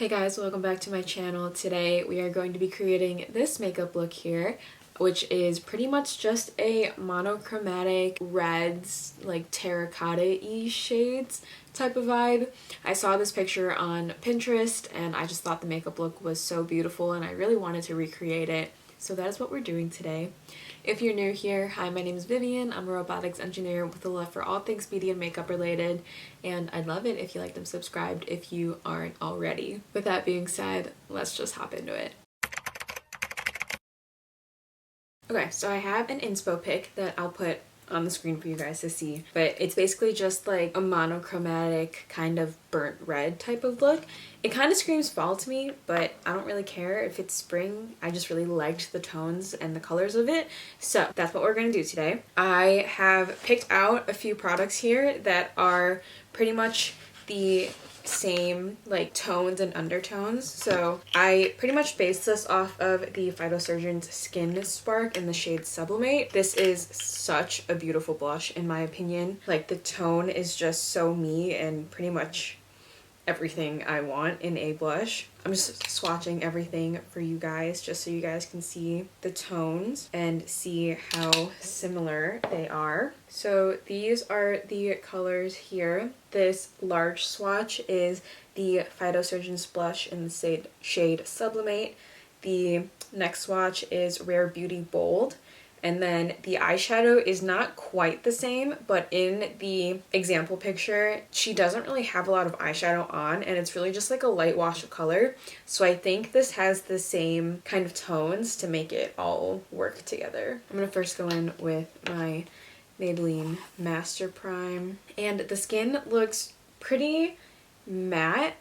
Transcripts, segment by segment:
Hey guys, welcome back to my channel. Today we are going to be creating this makeup look here, which is pretty much just a monochromatic reds, like terracotta-y shades type of vibe. I saw this picture on Pinterest and I just thought the makeup look was so beautiful and I really wanted to recreate it. So that is what we're doing today. If you're new here, hi, my name is Vivian. I'm a robotics engineer with a love for all things beauty and makeup related, and I'd love it if you liked and subscribed if you aren't already. With that being said, let's just hop into it. Okay, so I have an inspo pic that I'll put on the screen for you guys to see, but it's basically just like a monochromatic kind of burnt red type of look. It kind of screams fall to me, but I don't really care if it's spring. I just really liked the tones and the colors of it, so that's what we're gonna do today. I have picked out a few products here that are pretty much the same like tones and undertones. So I pretty much based this off of the Phytosurgeon's Skin Spark in the shade Sublimate. This is such a beautiful blush in my opinion. Like the tone is just so me and pretty much everything I want in a blush. I'm just swatching everything for you guys just so you guys can see the tones and see how similar they are. So these are the colors here. This large swatch is the Phytosurgeon's blush in the shade Sublimate. The next swatch is Rare Beauty Bold. And then the eyeshadow is not quite the same, but in the example picture, she doesn't really have a lot of eyeshadow on, and it's really just like a light wash of color. So I think this has the same kind of tones to make it all work together. I'm gonna first go in with my Maybelline Master Prime. And the skin looks pretty matte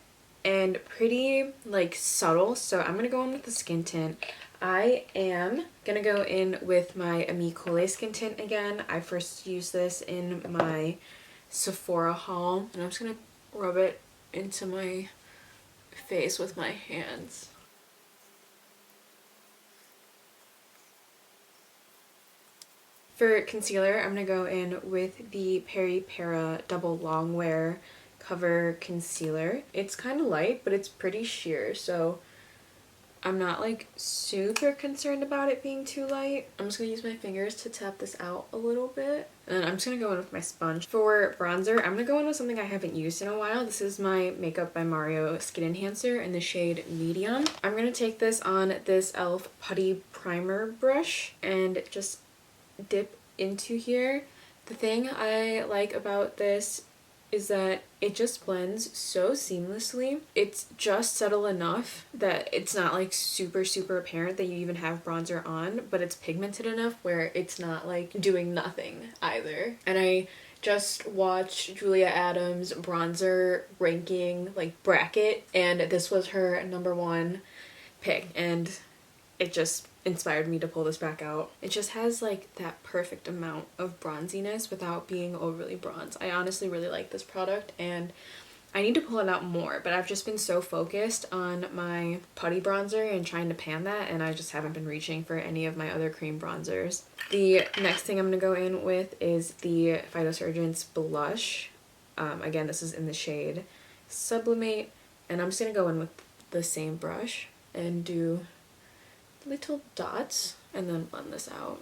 and pretty like subtle, so I'm gonna go in with the skin tint. I am gonna go in with my Ami Colé skin tint again. I first used this in my Sephora haul, and I'm just gonna rub it into my face with my hands. For concealer, I'm gonna go in with the Peri Para Double Longwear Cover Concealer. It's kind of light, but it's pretty sheer, so I'm not like super concerned about it being too light. I'm just gonna use my fingers to tap this out a little bit. And then I'm just gonna go in with my sponge. For bronzer, I'm gonna go in with something I haven't used in a while. This is my Makeup by Mario Skin Enhancer in the shade Medium. I'm gonna take this on this e.l.f. Putty Primer brush and just dip into here. The thing I like about this is that it just blends so seamlessly. It's just subtle enough that it's not like super apparent that you even have bronzer on, but it's pigmented enough where it's not like doing nothing either. And I just watched Julia Adams' bronzer ranking like bracket, and this was her #1 pick, and it just inspired me to pull this back out. It just has like that perfect amount of bronziness without being overly bronze. I honestly really like this product and I need to pull it out more, but I've just been so focused on my putty bronzer and trying to pan that, and I just haven't been reaching for any of my other cream bronzers. The next thing I'm gonna go in with is the Phytosurgeon's blush. Again, this is in the shade Sublimate, and I'm just gonna go in with the same brush and do little dots and then blend this out.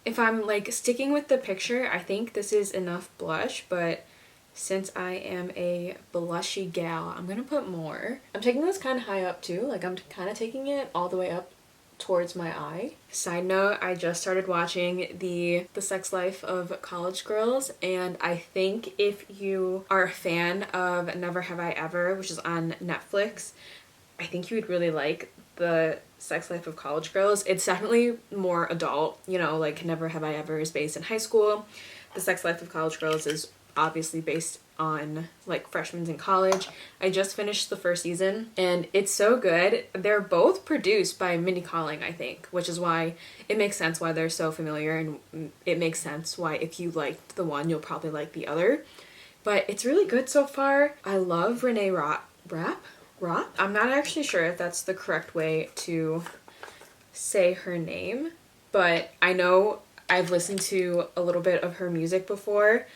If I'm like sticking with the picture, I think this is enough blush, but since I am a blushy gal, I'm gonna put more. I'm taking this kind of high up too, like I'm kind of taking it all the way up towards my eye. Side note, I just started watching the Sex Life of College Girls, and I think if you are a fan of Never Have I Ever, which is on Netflix, I think you would really like the Sex Life of College Girls. It's definitely more adult, you know, like Never Have I Ever is based in high school. The Sex Life of College Girls is obviously based on like freshmen in college. I just finished the first season and it's so good. They're both produced by Mindy Kaling, I think, which is why it makes sense why they're so familiar, and it makes sense why if you liked the one, you'll probably like the other. But it's really good so far. I love Renee Rapp. I'm not actually sure if that's the correct way to say her name, but I know I've listened to a little bit of her music before,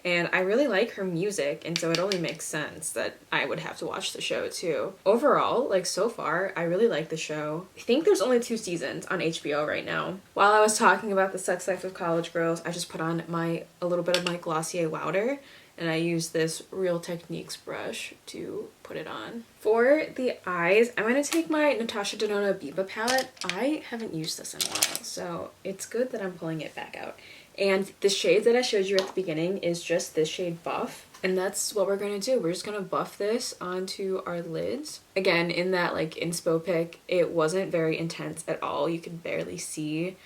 and I really like her music, and so it only makes sense that I would have to watch the show too. Overall, like so far, I really like the show. I think there's only 2 seasons on HBO right now. While I was talking about the sex life of college girls, I just put on a little bit of my Glossier Wowder, and I use this Real Techniques brush to put it on. For the eyes, I'm going to take my Natasha Denona Biba palette. I haven't used this in a while, so it's good that I'm pulling it back out. And the shade that I showed you at the beginning is just this shade Buff. And that's what we're going to do. We're just going to buff this onto our lids. Again, in that like inspo pic, it wasn't very intense at all. You can barely see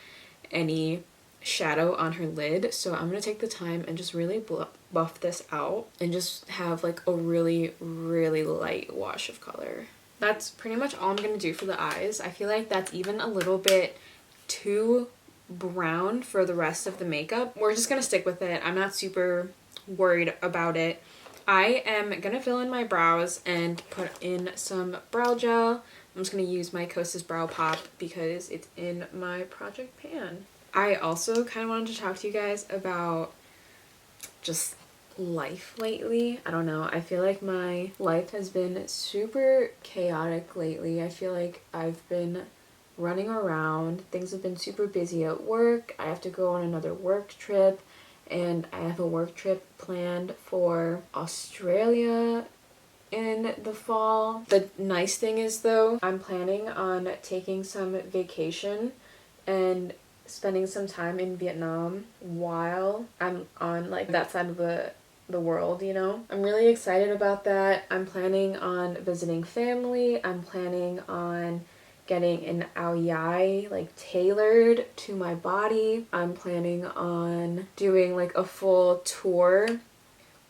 any shadow on her lid, so I'm gonna take the time and just really buff this out and just have like a really light wash of color. That's pretty much all I'm gonna do for the eyes. I feel like that's even a little bit too brown for the rest of the makeup. We're just gonna stick with it. I'm not super worried about it. I am gonna fill in my brows and put in some brow gel. I'm just gonna use my Kosas Brow Pop because it's in my project pan. I also kind of wanted to talk to you guys about just life lately. I don't know. I feel like my life has been super chaotic lately. I feel like I've been running around. Things have been super busy at work. I have to go on another work trip, and I have a work trip planned for Australia in the fall. The nice thing is though, I'm planning on taking some vacation and spending some time in Vietnam while I'm on like that side of the world, you know? I'm really excited about that. I'm planning on visiting family. I'm planning on getting an ao dai like tailored to my body. I'm planning on doing like a full tour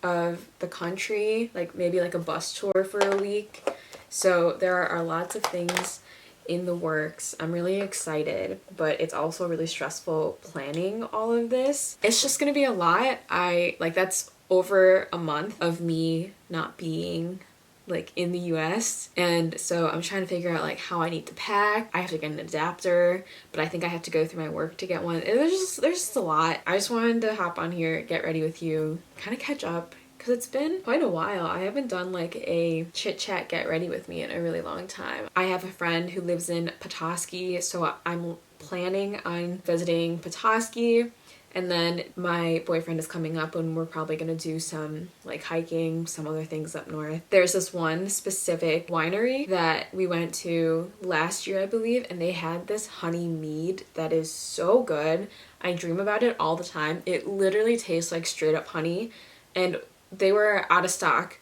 of the country, like maybe like a bus tour for a week. So there are lots of things in the works. I'm really excited, but it's also really stressful planning all of this. It's just gonna be a lot. That's over a month of me not being like in the US, and so I'm trying to figure out like how I need to pack. I have to get an adapter, but I think I have to go through my work to get one. There's just a lot. I just wanted to hop on here, get ready with you, kind of catch up, because it's been quite a while. I haven't done like a chit chat get ready with me in a really long time. I have a friend who lives in Petoskey, so I'm planning on visiting Petoskey. And then my boyfriend is coming up and we're probably gonna do some like hiking, some other things up north. There's this one specific winery that we went to last year, I believe, and they had this honey mead that is so good. I dream about it all the time. It literally tastes like straight up honey, and they were out of stock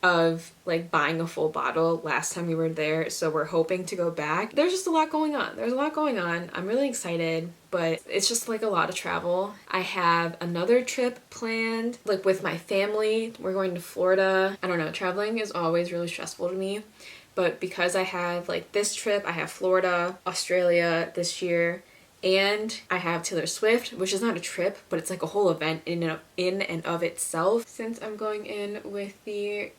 of like buying a full bottle last time we were there, so we're hoping to go back. There's just a lot going on. There's a lot going on. I'm really excited, but it's just like a lot of travel. I have another trip planned like with my family. We're going to Florida. I don't know, traveling is always really stressful to me, but because I have like this trip, I have Florida, Australia this year, and I have Taylor Swift, which is not a trip, but it's like a whole event in and of itself. Since I'm going in with the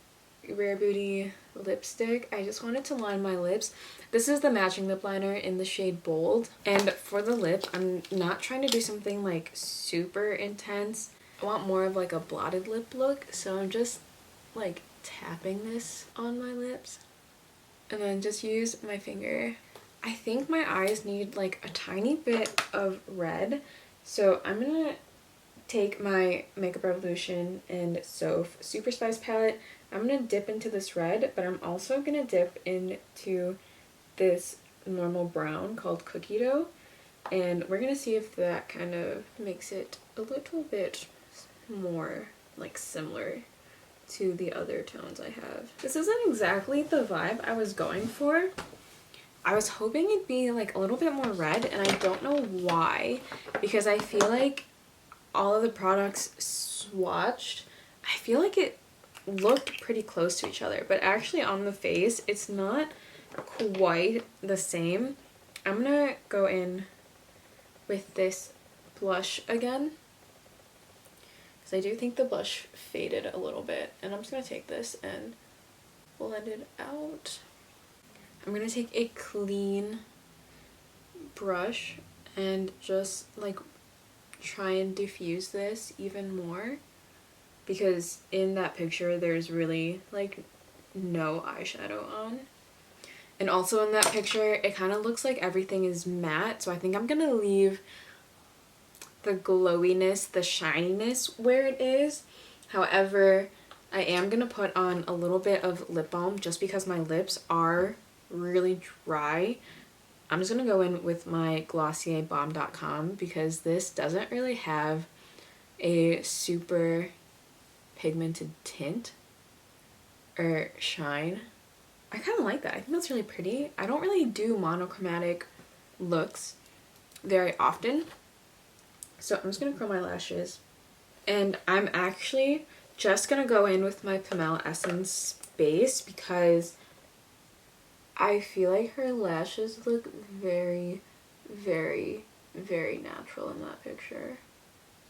Rare Beauty lipstick, I just wanted to line my lips. This is the matching lip liner in the shade Bold, and for the lip, I'm not trying to do something like super intense. I want more of like a blotted lip look, so I'm just like tapping this on my lips and then just use my finger. I think my eyes need like a tiny bit of red, so I'm gonna take my Makeup Revolution and Soph Super Spice palette. I'm gonna dip into this red, but I'm also gonna dip into this normal brown called Cookie Dough, and we're gonna see if that kind of makes it a little bit more like similar to the other tones I have. This isn't exactly the vibe I was going for. I was hoping it'd be like a little bit more red, and I don't know why, because I feel like all of the products swatched, I feel like it looked pretty close to each other, but actually on the face it's not quite the same. I'm gonna go in with this blush again, because I do think the blush faded a little bit, and I'm just gonna take this and blend it out. I'm gonna take a clean brush and just like try and diffuse this even more. because in that picture there's really like no eyeshadow on. And also in that picture it kind of looks like everything is matte, so I think I'm gonna leave the glowiness, the shininess where it is. However, I am gonna put on a little bit of lip balm just because my lips are really dry. I'm just gonna go in with my Glossier Balm.com because this doesn't really have a super pigmented tint or shine. I kind of like that. I think that's really pretty. I don't really do monochromatic looks very often, so I'm just gonna curl my lashes, and I'm actually just gonna go in with my Pomelo Essence base because I feel like her lashes look very, very, very natural in that picture.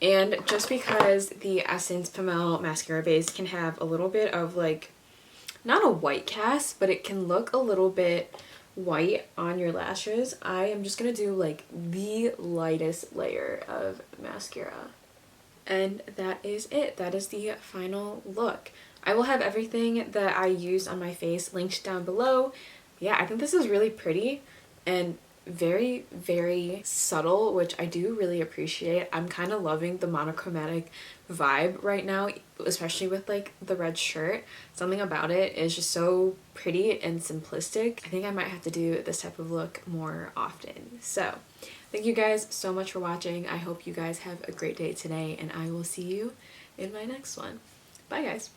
And just because the Essence Pomelo mascara base can have a little bit of like, not a white cast, but it can look a little bit white on your lashes, I am just gonna do like the lightest layer of mascara. And that is it. That is the final look. I will have everything that I used on my face linked down below. Yeah, I think this is really pretty and very, very subtle, which I do really appreciate. I'm kind of loving the monochromatic vibe right now, especially with like the red shirt. Something about it is just so pretty and simplistic. I think I might have to do this type of look more often. So thank you guys so much for watching. I hope you guys have a great day today, and I will see you in my next one. Bye guys.